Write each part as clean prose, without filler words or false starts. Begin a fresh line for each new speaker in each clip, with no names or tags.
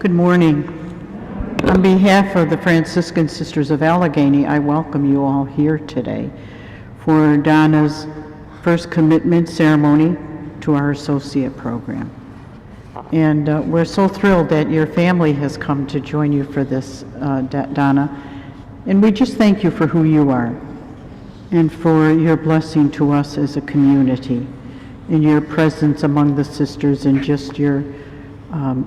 Good morning. On behalf of the Franciscan Sisters of Allegheny, I welcome you all here today for Donna's first commitment ceremony to our associate program. And we're so thrilled that your family has come to join you for this, Donna. And we just thank you for who you are and for your blessing to us as a community, and your presence among the sisters, and just your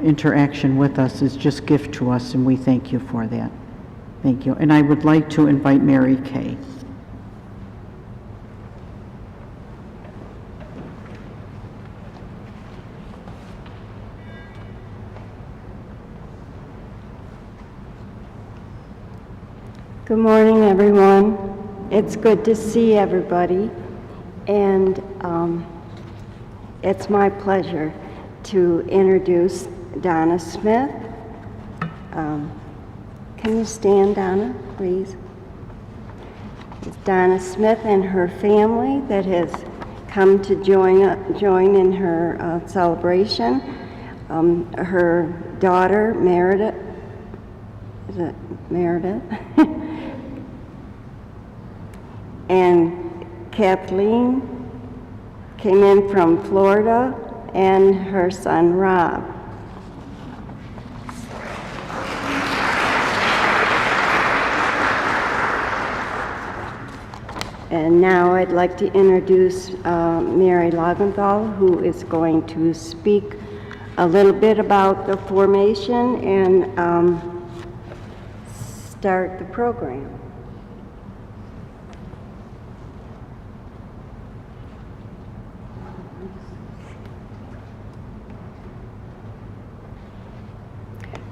interaction with us is just gift to us, and we thank you for that. Thank you. And I would like to invite Mary Kay.
Good morning, everyone. It's good to see everybody, and it's my pleasure to introduce Donna Smith. Can you stand, Donna, please? It's Donna Smith and her family that has come to join in her celebration. Her daughter, Meredith, is it Meredith? And Kathleen came in from Florida, and her son, Rob. And now I'd like to introduce Mary Logenthal, who is going to speak a little bit about the formation and start the program.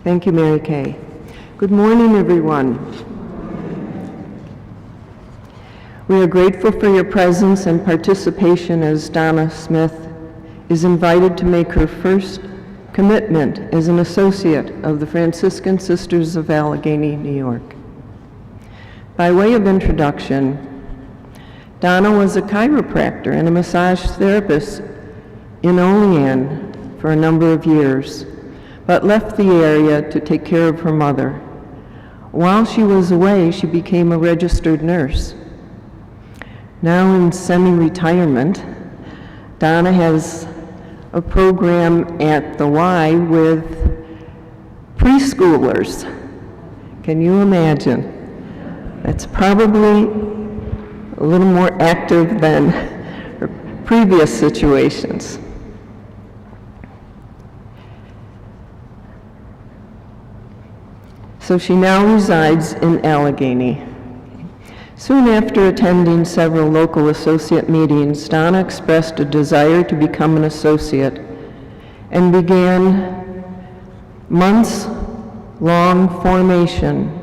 Thank you, Mary Kay. Good morning, everyone. We are grateful for your presence and participation as Donna Smith is invited to make her first commitment as an associate of the Franciscan Sisters of Allegheny, New York. By way of introduction, Donna was a chiropractor and a massage therapist in Olean for a number of years, but left the area to take care of her mother. While she was away, she became a registered nurse. Now in semi-retirement, Donna has a program at the Y with preschoolers. Can you imagine? That's probably a little more active than her previous situations. So she now resides in Allegheny. Soon after attending several local associate meetings, Donna expressed a desire to become an associate and began months-long formation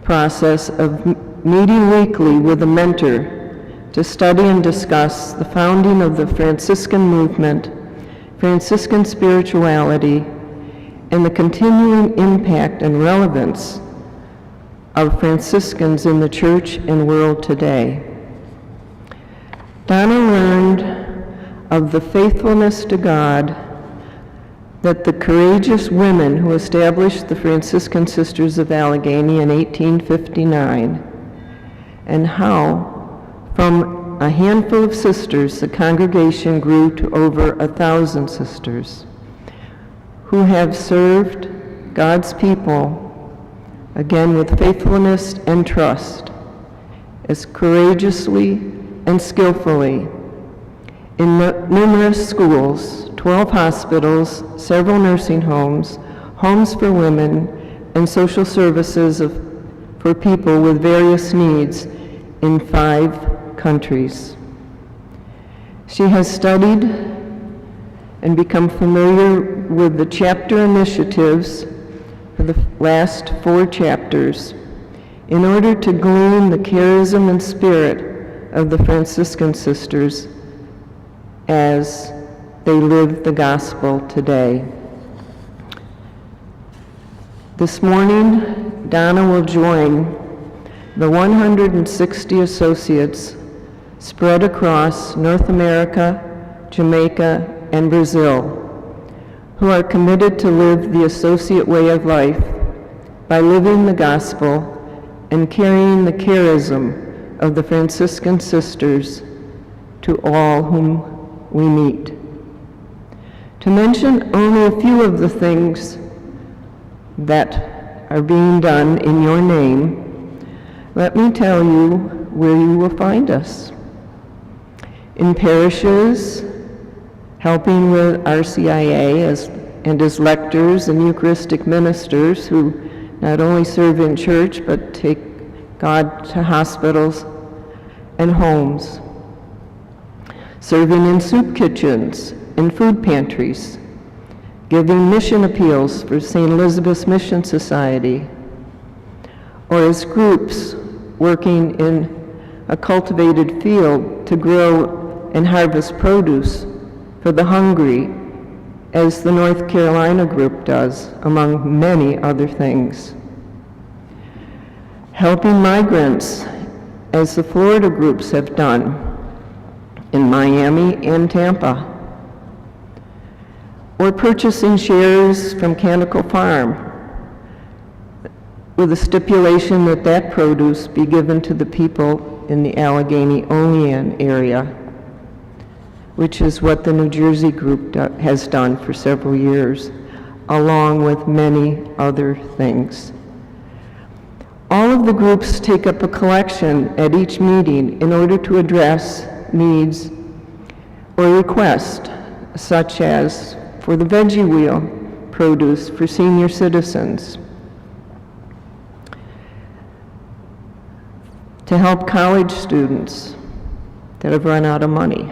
process of meeting weekly with a mentor to study and discuss the founding of the Franciscan movement, Franciscan spirituality, and the continuing impact and relevance of Franciscans in the church and world today. Donna learned of the faithfulness to God that the courageous women who established the Franciscan Sisters of Allegheny in 1859, and how from a handful of sisters the congregation grew to over 1,000 sisters who have served God's people, again with faithfulness and trust, as courageously and skillfully in numerous schools, 12 hospitals, several nursing homes, homes for women, and social services for people with various needs in 5 countries. She has studied and become familiar with the chapter initiatives for the last 4 chapters in order to glean the charism and spirit of the Franciscan sisters as they live the gospel today. This morning, Donna will join the 160 associates spread across North America, Jamaica, and Brazil, who are committed to live the associate way of life by living the gospel and carrying the charism of the Franciscan sisters to all whom we meet. To mention only a few of the things that are being done in your name, let me tell you where you will find us. In parishes, helping with RCIA and as lectors and Eucharistic ministers who not only serve in church but take God to hospitals and homes. Serving in soup kitchens, in food pantries, giving mission appeals for St. Elizabeth's Mission Society, or as groups working in a cultivated field to grow and harvest produce for the hungry, as the North Carolina group does, among many other things. Helping migrants, as the Florida groups have done in Miami and Tampa, or purchasing shares from Canticle Farm with a stipulation that that produce be given to the people in the Allegheny-Olean area, which is what the New Jersey group has done for several years, along with many other things. All of the groups take up a collection at each meeting in order to address needs or requests, such as for the veggie wheel produce for senior citizens, to help college students that have run out of money,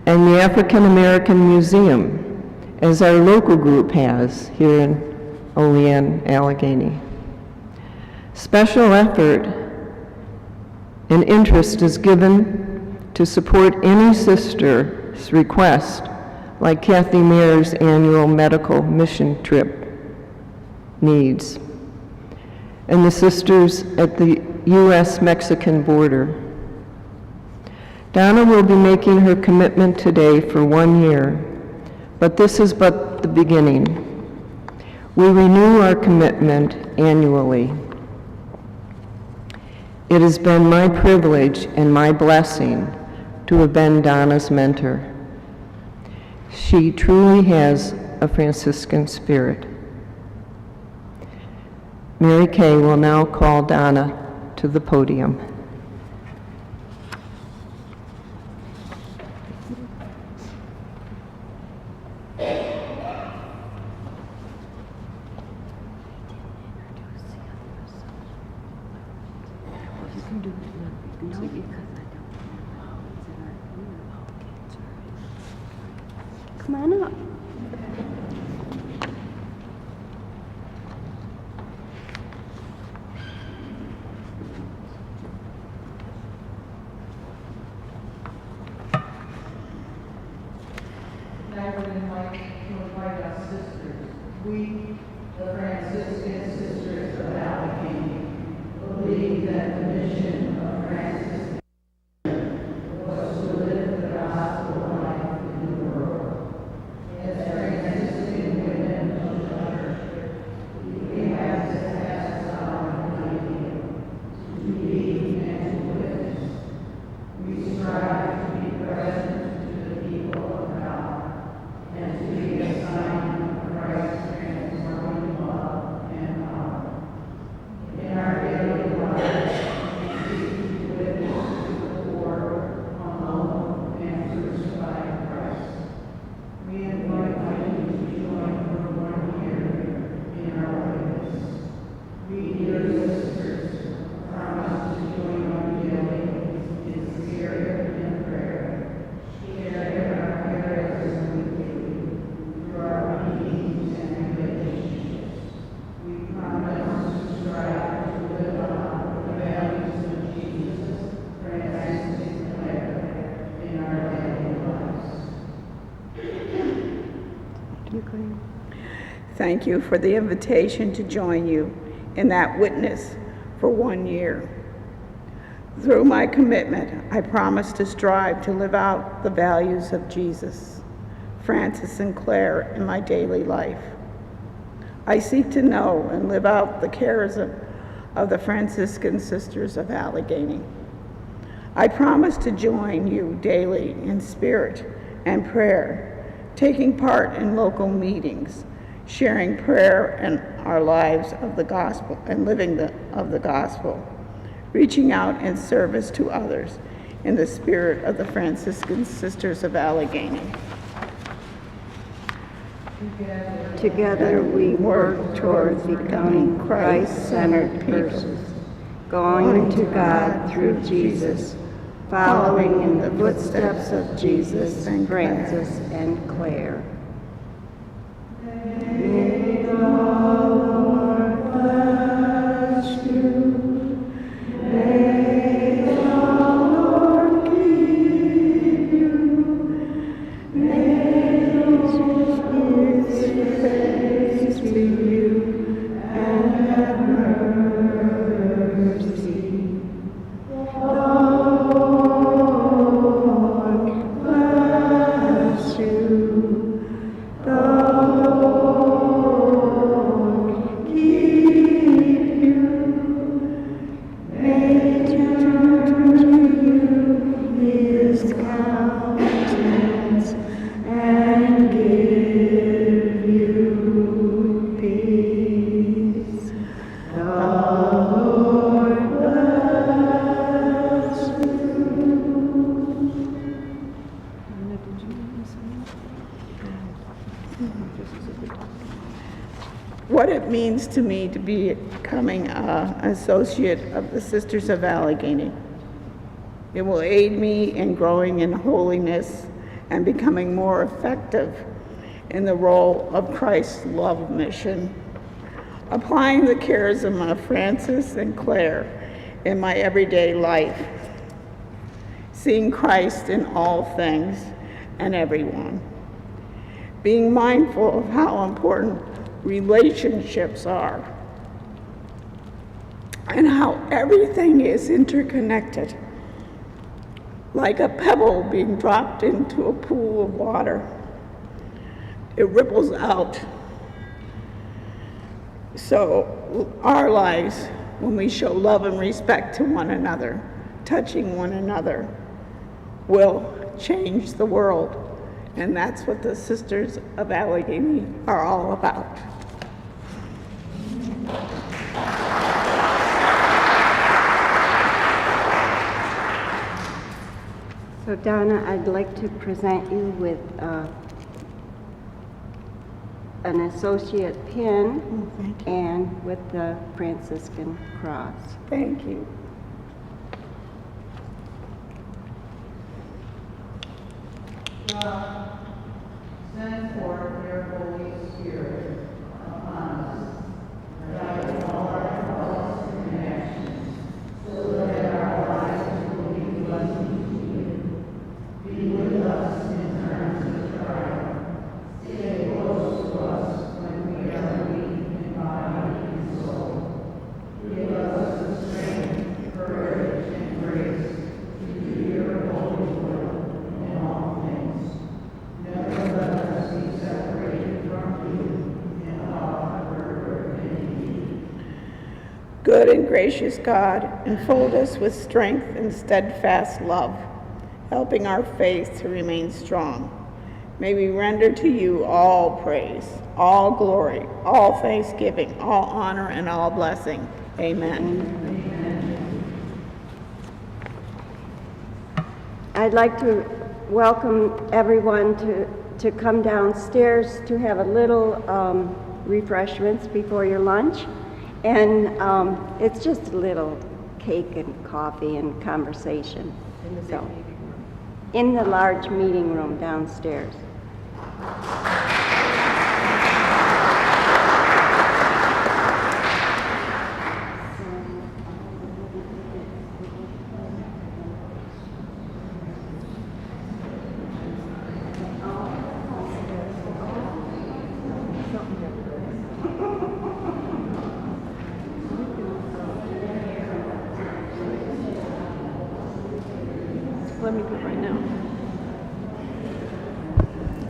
and the African American Museum, as our local group has here in Olean, Allegheny. Special effort and interest is given to support any sister's request, like Kathy Mayer's annual medical mission trip needs, and the sisters at the U.S.-Mexican border. Donna will be making her commitment today for 1 year, but this is but the beginning. We renew our commitment annually. It has been my privilege and my blessing to have been Donna's mentor. She truly has a Franciscan spirit. Mary Kay will now call Donna to the podium.
Come on up.
I would like to invite our sisters. We, the Franciscan Sisters of Allegheny, believe that the mission of Francis was to live the gospel life in the world. As Franciscan women of the church, we have this apostolic idea to be and to witness. We strive to be present to the people of God and to be a sign of Christ's transforming love and power. In our daily lives, we seek to witness to the poor, alone, and crucified Christ. We invite you to join for 1 year in our witness. We, dear sisters, promise to join you daily in spirit and prayer, sharing our charism with you through our meetings and relationships. We promise to strive to live out the values of Jesus, Francis declared in our daily lives.
Thank you for the invitation to join you in that witness for 1 year. Through my commitment, I promise to strive to live out the values of Jesus, Francis and Claire in my daily life. I seek to know and live out the charism of the Franciscan Sisters of Allegheny. I promise to join you daily in spirit and prayer, taking part in local meetings, sharing prayer and our lives of the gospel and living of the gospel, reaching out in service to others in the spirit of the Franciscan Sisters of Allegheny.
Together we work towards becoming Christ-centered persons, going to God through Jesus, following in the footsteps of Jesus, Francis, and Claire. May the Lord bless you. May the Lord keep you. May the Lord his face to you and have mercy. The Lord bless you. The Lord keep you. May turn to you his countenance and give you peace. The Lord bless you.
What it means to me to be becoming an associate of the Sisters of Allegheny. It will aid me in growing in holiness and becoming more effective in the role of Christ's love mission, applying the charism of Francis and Claire in my everyday life, seeing Christ in all things and everyone, being mindful of how important relationships are and how everything is interconnected, like a pebble being dropped into a pool of water. It ripples out. So our lives, when we show love and respect to one another, touching one another, will change the world. And that's what the Sisters of Allegheny are all about.
So Donna, I'd like to present you with an associate pin and with the Franciscan cross.
Thank you.
Send forth your Holy Spirit upon us, guide all our thoughts and actions, so that our lives will be pleasing to you. Be with us in times of trial. Stay close to us when we are weak in body and soul. Give us the strength, courage, and grace to do your holy will in all things. Never let us be separated from you in our word and deed.
Good and gracious God, enfold us with strength and steadfast love, helping our faith to remain strong. May we render to you all praise, all glory, all thanksgiving, all honor, and all blessing. Amen.
I'd like to welcome everyone to come downstairs to have a little refreshments before your lunch. And it's just a little cake and coffee and conversation. So, in the large meeting room downstairs.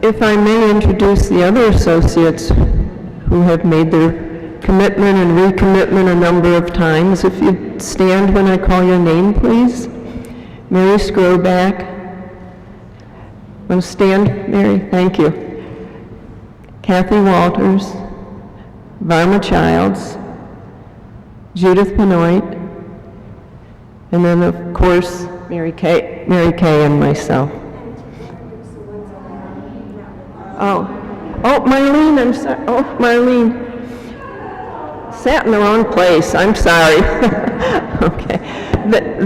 If I may introduce the other associates who have made their commitment and recommitment a number of times. If you'd stand when I call your name, please. Mary Scroback. Want to stand, Mary? Thank you. Kathy Walters, Varma Childs, Judith Benoit, and then, of course, Mary Kay and myself. Oh, Marlene, I'm sorry. Oh, Marlene. Sat in the wrong place, I'm sorry. Okay.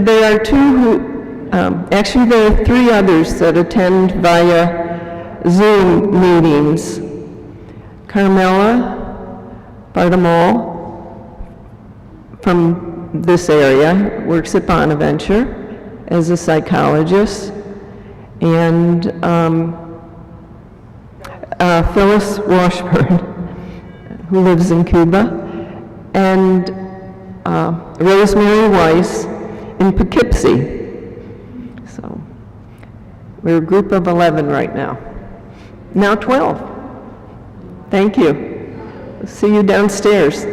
There are two who, actually there are three others that attend via Zoom meetings. Carmela Bartamol from this area, works at Bonaventure as a psychologist, and Phyllis Washburn, who lives in Cuba, and Rosemary Weiss in Poughkeepsie. So we're a group of 11 right now. Now 12. Thank you. See you downstairs.